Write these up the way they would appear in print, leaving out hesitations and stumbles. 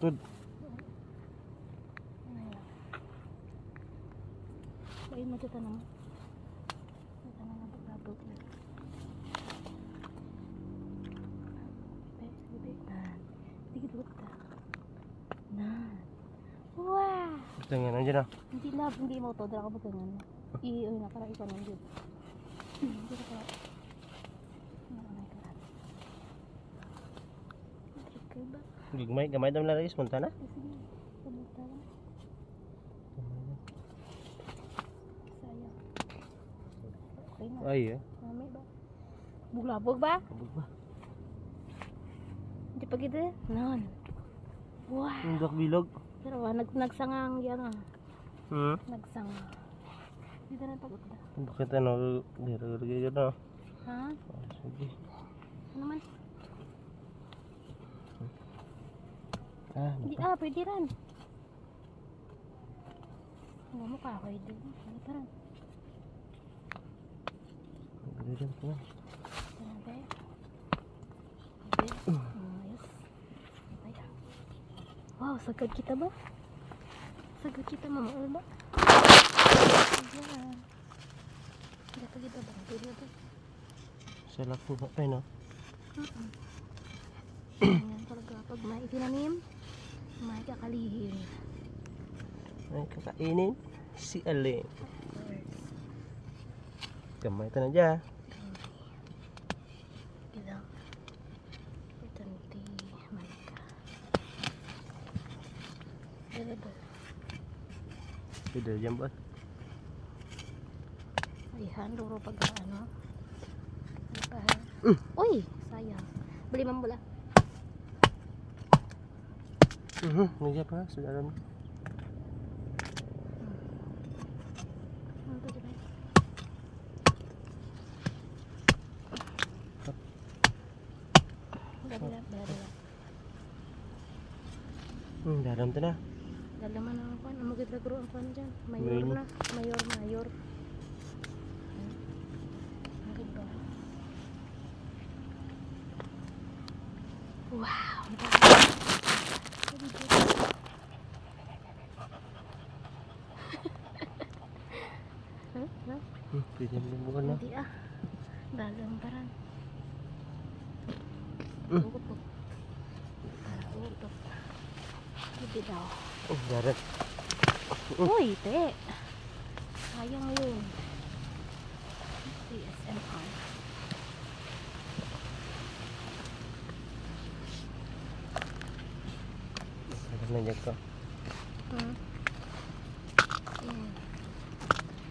Tud. Ayun mo kita naman. Kita naman paglabot niya. Sige dulu kita. Nah. Wah. Tingnan nandiyan na. Hindi love, hindi mo to. Dala ka ba ganyan? Iyo na para ikaw nandiyan. Hindi ka para. Gamay daw na rais punta na. Sige. Pumunta na. Sayang. Okay na. Ay, Mami ba? Buglabog ba? kabog ba? Hindi pa kita. Non. Wow. Undak bilog. Pero nagsangang yan ah. Hmm. Nagsanga. Dito na pag-utda. Bakit ano? Dira-dira na. Ha? Sige. Ano man? Hindi pwede rin. Ano mo ka? Pwede. Ano pa rin? Ganyan ko na. Sinabi. Okay. Ayos. Okay. Wow, sagad kita ba? Sagad kita mamaul ba? Ayan. Dito kita ba? Dito ba? Salak po ba? Ay no. Ganyan talaga. Pag may itinanim, may kakalihim. Ay, kakainin si Aling. Gamay ito na dyan. Bilang. Ito niti malika. Dito ba? Pwede dyan ba? Ayan, luro pag ano. Uy, sayang. Beli mambula. Nandiyan pa, sa dalam. Dalam ito na. Dalaman ang kwan, amagit lagro ang kwan dyan. Mayor Mayor. na, mayor. Agad ba? Wow, ang dami. Huh? Pwede mo bukan na. Hindi ah. Dalang parang. Utot. Utot. Hindi daw. Darat. Uy, te. Sayang yun. CSMR. Nandiyan ko.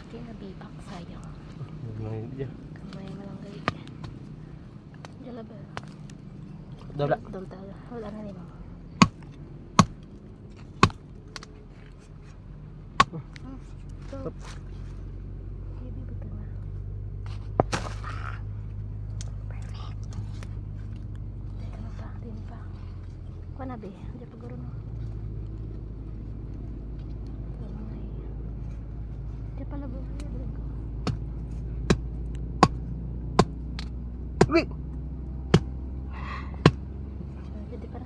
Hindi na bibak. Sayang. Nandiyan. Kamay malanggal. Jalaba. Dobla. Doon tayo. Wala na rin. Stop. Baby, buta na. Perfect. Teka na pa. Din pa. Kuha na, be. Diyan pa guro na. Diyan pala ba? Uy! Jadi para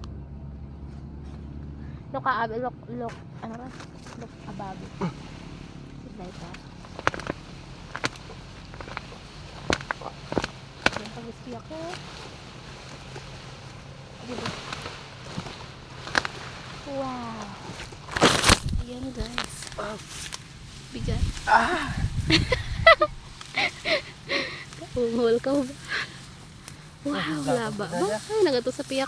lok ano ba? Lok ababi. Sidlay pa. Yan pag-whisky ako. Diba? Wow. Ayan guys. Bigat. Ungol ka ba? Wow, laba ba? Ay, nagato sa piyak.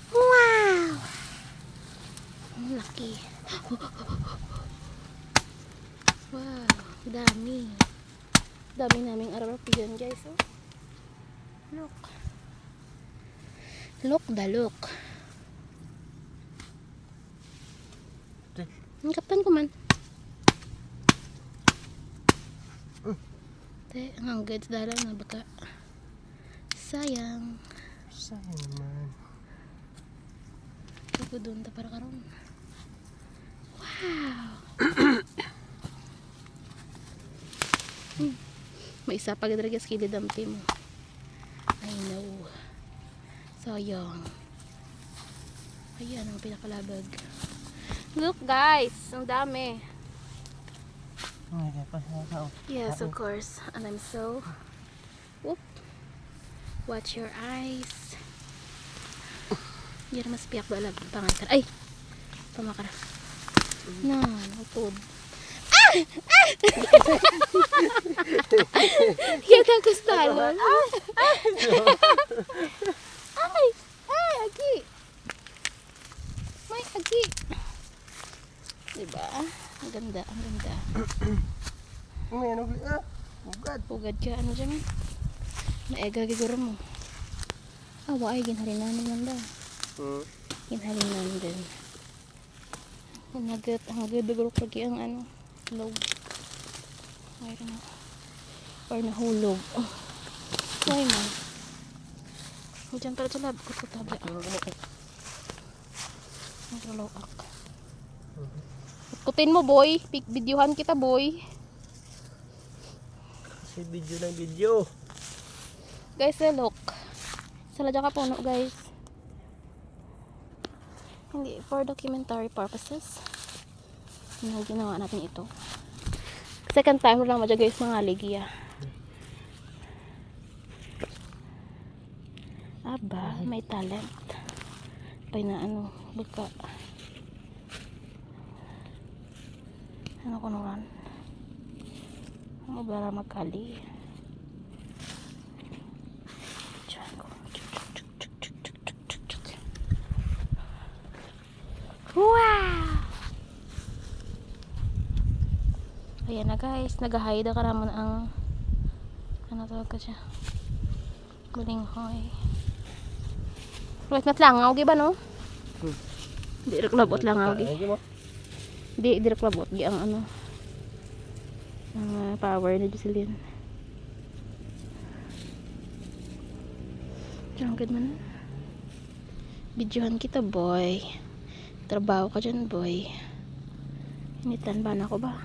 Wow! Ang laki. Wow, dami. Dami naming arap dyan guys. Oh. Look. Look the look. Ang kapan ko man. Te, ang hanggat dala na baka. Sayang. Sayang naman. Ito doon ta para karon. Wow. May isa pa gadragas kilid ang team. I know. Sayang. Ayan ang pinakalabag. Look guys, ang dami. Ay, pa sa Yes, of course. And I'm so... Whoop. Watch your eyes. Yan mas piyak ba lang. Pangan ka. Ay! Pamakara. Na, utod. Ah! Ah! Yan ang gustalo. Ay! Ay! Agi! May agi! Diba? Ang ganda, ang ganda. May ano ugad. Ugad ka, ano dyan? Naega giguro mo. Awa ay ginhalinan naman daw. Ginhalinan din. Ang nagdugurok lagi ang ano, low. Mayroon na. Or nahulog. Oh. Why man? Diyan pala sa lab. Kutabla. Naglalaw ak. Kutin mo boy. Videohan kita boy. Si video ng video. Guys, look. Saladya ka puno, guys. Hindi, for documentary purposes. Ginawa natin ito. Second time lang madya guys mga ligya. Aba, may talent. Pay na ano, baka. Ano ko naman? Ano ba magkali? Wow! Ayan na guys, nag-hide ka naman ang ano tawag ka siya? Balinghoy. Wait, matlangaw giba no? Di rin labot langaw gi. Di rin labot gi ang ano. Ang power ni Jocelyn. Diyan good man. Videohan kita boy. Trabaho ka dyan boy. Initan ba na ako ba?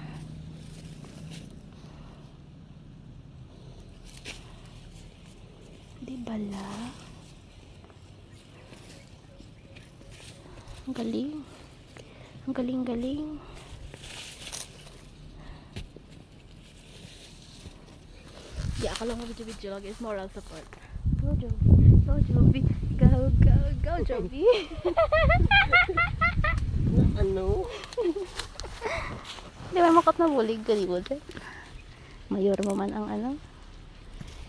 Di bala. Ang galing. Ang galing-galing. Di ako lang mag-video lagi. It's moral support. Go Joby. Go Joby. Go, go, go Joby. Ano? Di ba makot na bulig ka di ba? Mayor mo man ang ano.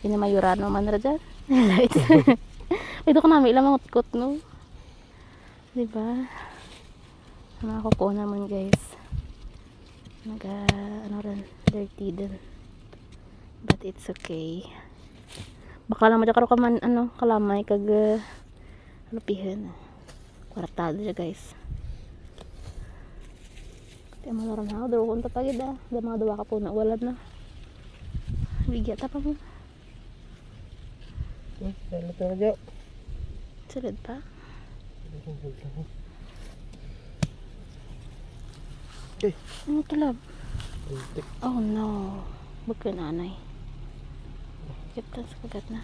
Pinamayuran mo man ra dyan. Light. Ito ko namin ilang mangutkot no. Di ba? Mga kuko naman guys. Ano rin. Dirty din. But it's okay. Baka lang madya karo ka man ano. Kalamay kag lupihan. Kwartado siya guys. Kaya malaran na ako. Daro kong tatagid ah. Da mga dawa ka po na. Walad na. Bigyan ta pa mo. Salad na dyan. Salad pa? Okay. Ano to love? Untik. Oh no. Bukod nanay. Kaptan sa kagat na.